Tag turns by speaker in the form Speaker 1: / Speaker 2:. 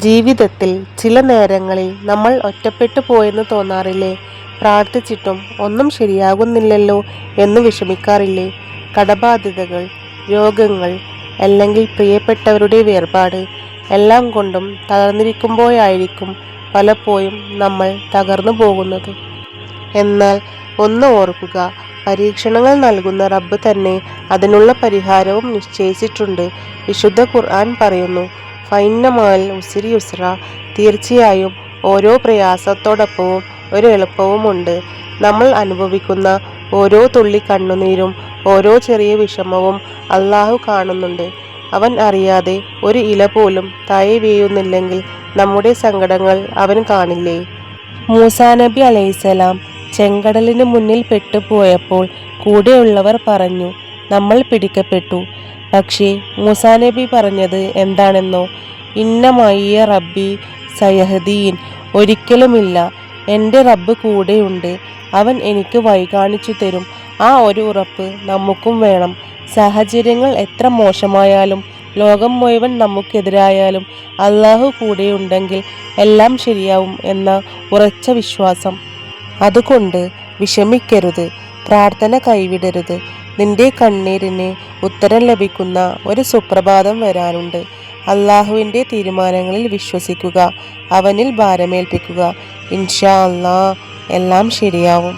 Speaker 1: ജീവിതത്തിൽ ചില നേരങ്ങളിൽ നമ്മൾ ഒറ്റപ്പെട്ടു പോയെന്ന് തോന്നാറില്ലേ? പ്രാർത്ഥിച്ചിട്ടും ഒന്നും ശരിയാകുന്നില്ലല്ലോ എന്ന് വിഷമിക്കാറില്ലേ? കടബാധ്യതകൾ, രോഗങ്ങൾ, അല്ലെങ്കിൽ പ്രിയപ്പെട്ടവരുടെ വേർപാട് എല്ലാം കൊണ്ടും തളർന്നിരിക്കുമ്പോഴായിരിക്കും പലപ്പോഴും നമ്മൾ തകർന്നു പോകുന്നത്. എന്നാൽ ഒന്ന് ഓർക്കുക, പരീക്ഷണങ്ങൾ നൽകുന്ന റബ്ബ് തന്നെ അതിനുള്ള പരിഹാരവും നിശ്ചയിച്ചിട്ടുണ്ട്. വിശുദ്ധ ഖുർആൻ പറയുന്നു, ഫൈന്നമാൽ ഉസ്രി യുസ്ര, തീർച്ചയായും ഓരോ പ്രയാസത്തോടൊപ്പവും ഒരു എളുപ്പവുമുണ്ട്. നമ്മൾ അനുഭവിക്കുന്ന ഓരോ തുള്ളി കണ്ണുനീരും ഓരോ ചെറിയ വിഷമവും അള്ളാഹു കാണുന്നുണ്ട്. അവൻ അറിയാതെ ഒരു ഇല പോലും താഴെ വീഴുന്നില്ലെങ്കിൽ നമ്മുടെ സങ്കടങ്ങൾ അവൻ കാണില്ലേ? മൂസാ നബി അലൈഹിസ്സലാം ചെങ്കടലിന് മുന്നിൽ പെട്ടുപോയപ്പോൾ കൂടെയുള്ളവർ പറഞ്ഞു, നമ്മൾ പിടിക്കപ്പെട്ടു. പക്ഷേ മൂസാ നബി പറഞ്ഞത് എന്താണെന്നോ? ഇന്നമയ്യ റബ്ബി സയഹ്ദീൻ, ഒരിക്കലുമില്ല, എൻ്റെ റബ്ബ് കൂടെയുണ്ട്, അവൻ എനിക്ക് വഴി കാണിച്ചു തരും. ആ ഒരു ഉറപ്പ് നമുക്കും വേണം. സാഹചര്യങ്ങൾ എത്ര മോശമായാലും ലോകം മുഴുവൻ നമുക്കെതിരായാലും അള്ളാഹു കൂടെയുണ്ടെങ്കിൽ എല്ലാം ശരിയാവും എന്ന ഉറച്ച വിശ്വാസം. അതുകൊണ്ട് വിഷമിക്കരുത്, പ്രാർത്ഥന കൈവിടരുത്. നിന്റെ കണ്ണീരിന് ഉത്തരം ലഭിക്കുന്ന ഒരു സുപ്രഭാതം വരാനുണ്ട്. അള്ളാഹുവിൻ്റെ തീരുമാനങ്ങളിൽ വിശ്വസിക്കുക, അവനിൽ ഭാരമേൽപ്പിക്കുക. ഇൻഷാ അല്ലാഹ് എല്ലാം ശരിയാവും.